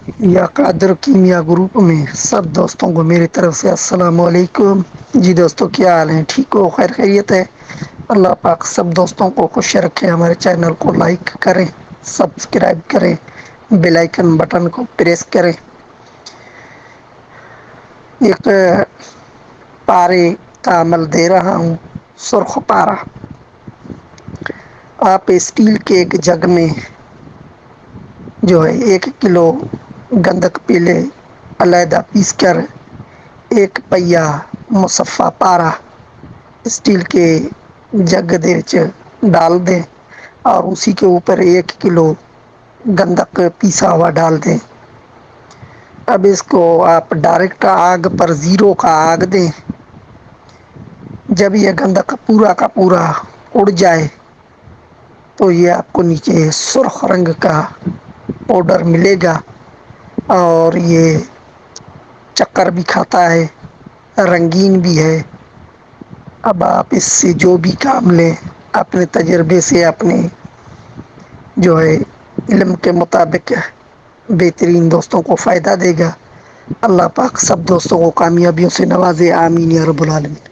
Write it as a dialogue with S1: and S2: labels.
S1: یا قادر کیمیا گروپ میں سب دوستوں کو میری طرف سے السلام علیکم۔ جی دوستوں، کیا حال ہیں؟ ٹھیک ہو؟ خیر خیریت ہے؟ اللہ پاک سب دوستوں کو خوش رکھے۔ ہمارے چینل کو لائک کریں، سبسکرائب کریں، بیل آئکن بٹن کو پریس کریں۔ ایک پارے کا عمل دے رہا ہوں، سرخ پارا۔ آپ اسٹیل کے ایک جگ میں جو ہے 1 کلو گندک پیلے علیحدہ پیس کر ایک پہیا مصفہ پارا اسٹیل کے جگ ڈال دیں اور اسی کے اوپر 1 کلو گندک پیسا ہوا ڈال دیں۔ اب اس کو آپ ڈائریکٹ آگ پر زیرو کا آگ دیں۔ جب یہ گندک پورا کا پورا اڑ جائے تو یہ آپ کو نیچے سرخ رنگ کا پاؤڈر ملے گا، اور یہ چکر بھی کھاتا ہے، رنگین بھی ہے۔ اب آپ اس سے جو بھی کام لیں، اپنے تجربے سے، اپنے جو ہے علم کے مطابق بہترین دوستوں کو فائدہ دے گا۔ اللہ پاک سب دوستوں کو کامیابیوں سے نوازے، آمین یا رب العالمین۔